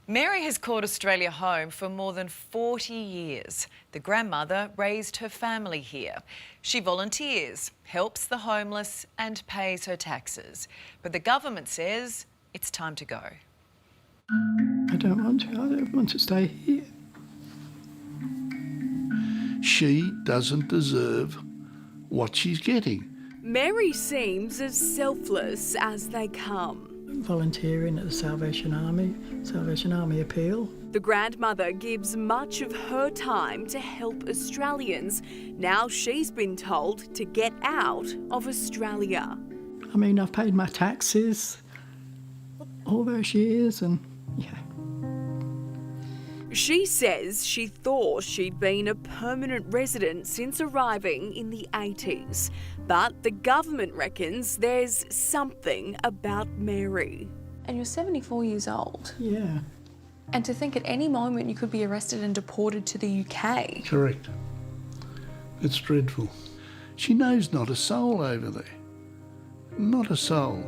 Mary has called Australia home for more than 40 years. The grandmother raised her family here. She volunteers, helps the homeless and pays her taxes. But the government says it's time to go. I don't want to. I don't want to stay here. She doesn't deserve what she's getting. Mary seems as selfless as they come. Volunteering at the Salvation Army appeal. The grandmother gives much of her time to help Australians. Now she's been told to get out of Australia. I mean, I've paid my taxes all those years and, yeah. She says she thought she'd been a permanent resident since arriving in the 80s. But the government reckons there's something about Mary. And you're 74 years old. Yeah. And to think at any moment you could be arrested and deported to the UK. Correct. It's dreadful. She knows not a soul over there. Not a soul.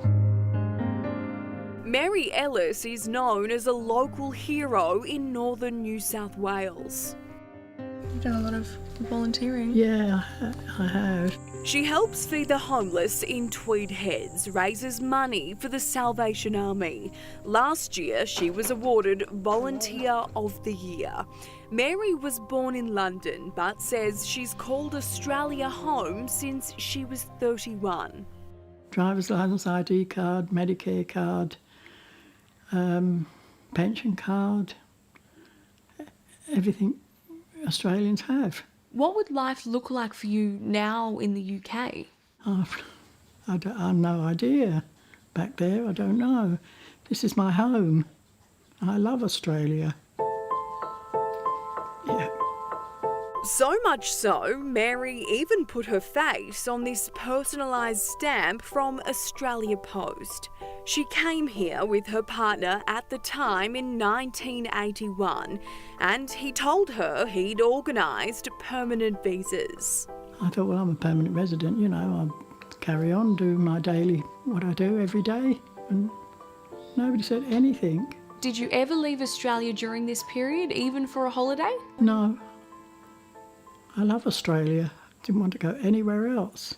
Mary Ellis is known as a local hero in northern New South Wales. You've done a lot of volunteering. Yeah, I have. She helps feed the homeless in Tweed Heads, raises money for the Salvation Army. Last year, she was awarded Volunteer of the Year. Mary was born in London, but says she's called Australia home since she was 31. Driver's licence, ID card, Medicare card, pension card, everything Australians have. What would life look like for you now in the UK? I've no idea. Back there, I don't know. This is my home. I love Australia. Yeah. So much so, Mary even put her face on this personalised stamp from Australia Post. She came here with her partner at the time in 1981, and he told her he'd organised permanent visas. I thought, well, I'm a permanent resident, you know, I'll carry on, do my daily, what I do every day, and nobody said anything. Did you ever leave Australia during this period, even for a holiday? No. I love Australia. Didn't want to go anywhere else.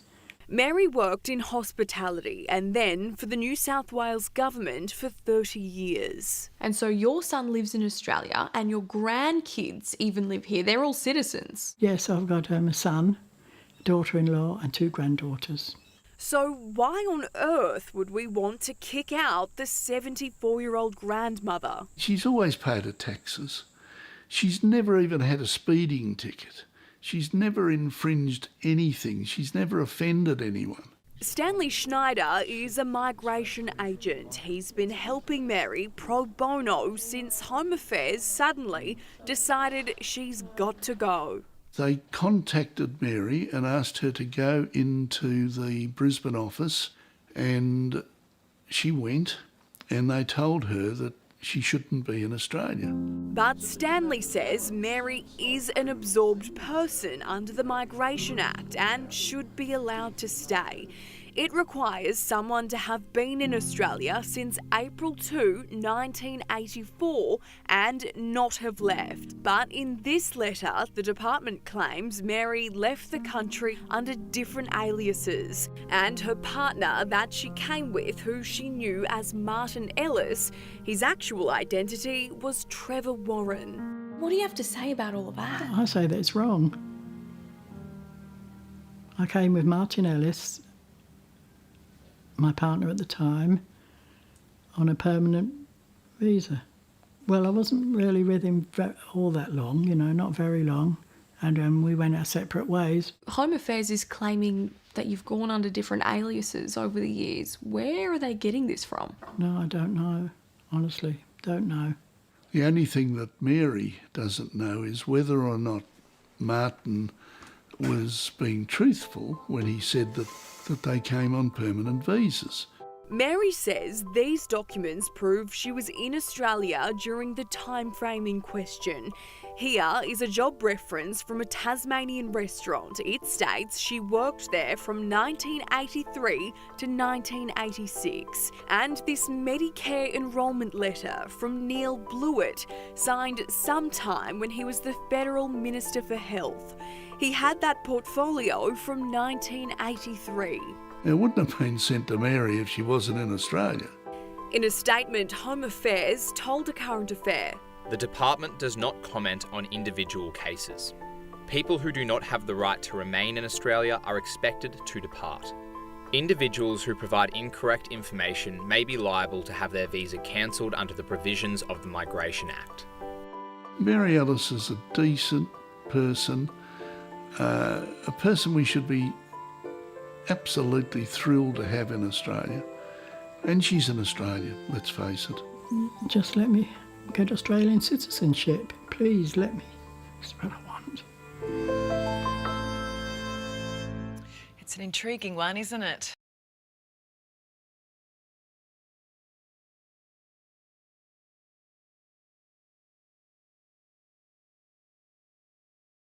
Mary worked in hospitality and then for the New South Wales government for 30 years. And so your son lives in Australia and your grandkids even live here. They're all citizens. Yes, I've got a son, a daughter-in-law and 2 granddaughters. So why on earth would we want to kick out the 74-year-old grandmother? She's always paid her taxes. She's never even had a speeding ticket. She's never infringed anything. She's never offended anyone. Stanley Schneider is a migration agent. He's been helping Mary pro bono since Home Affairs suddenly decided she's got to go. They contacted Mary and asked her to go into the Brisbane office, and she went, and they told her that she shouldn't be in Australia. But Stanley says Mary is an absorbed person under the Migration Act and should be allowed to stay. It requires someone to have been in Australia since April 2, 1984 and not have left. But in this letter, the department claims Mary left the country under different aliases, and her partner that she came with, who she knew as Martin Ellis, his actual identity was Trevor Warren. What do you have to say about all of that? I say that it's wrong. I came with Martin Ellis, my partner at the time, on a permanent visa. Well, I wasn't really with him all that long, you know, not very long, and we went our separate ways. Home Affairs is claiming that you've gone under different aliases over the years. Where are they getting this from? No, I don't know, honestly, don't know. The only thing that Mary doesn't know is whether or not Martin was being truthful when he said that they came on permanent visas. Mary says these documents prove she was in Australia during the time frame in question. Here is a job reference from a Tasmanian restaurant. It states she worked there from 1983 to 1986. And this Medicare enrolment letter from Neil Blewett, signed sometime when he was the Federal Minister for Health. He had that portfolio from 1983. It wouldn't have been sent to Mary if she wasn't in Australia. In a statement, Home Affairs told A Current Affair, "The department does not comment on individual cases. People who do not have the right to remain in Australia are expected to depart. Individuals who provide incorrect information may be liable to have their visa cancelled under the provisions of the Migration Act." Mary Ellis is a decent person, a person we should be absolutely thrilled to have in Australia. And she's an Australian, let's face it. Just let me get Australian citizenship. Please let me. That's what I want. It's an intriguing one, isn't it?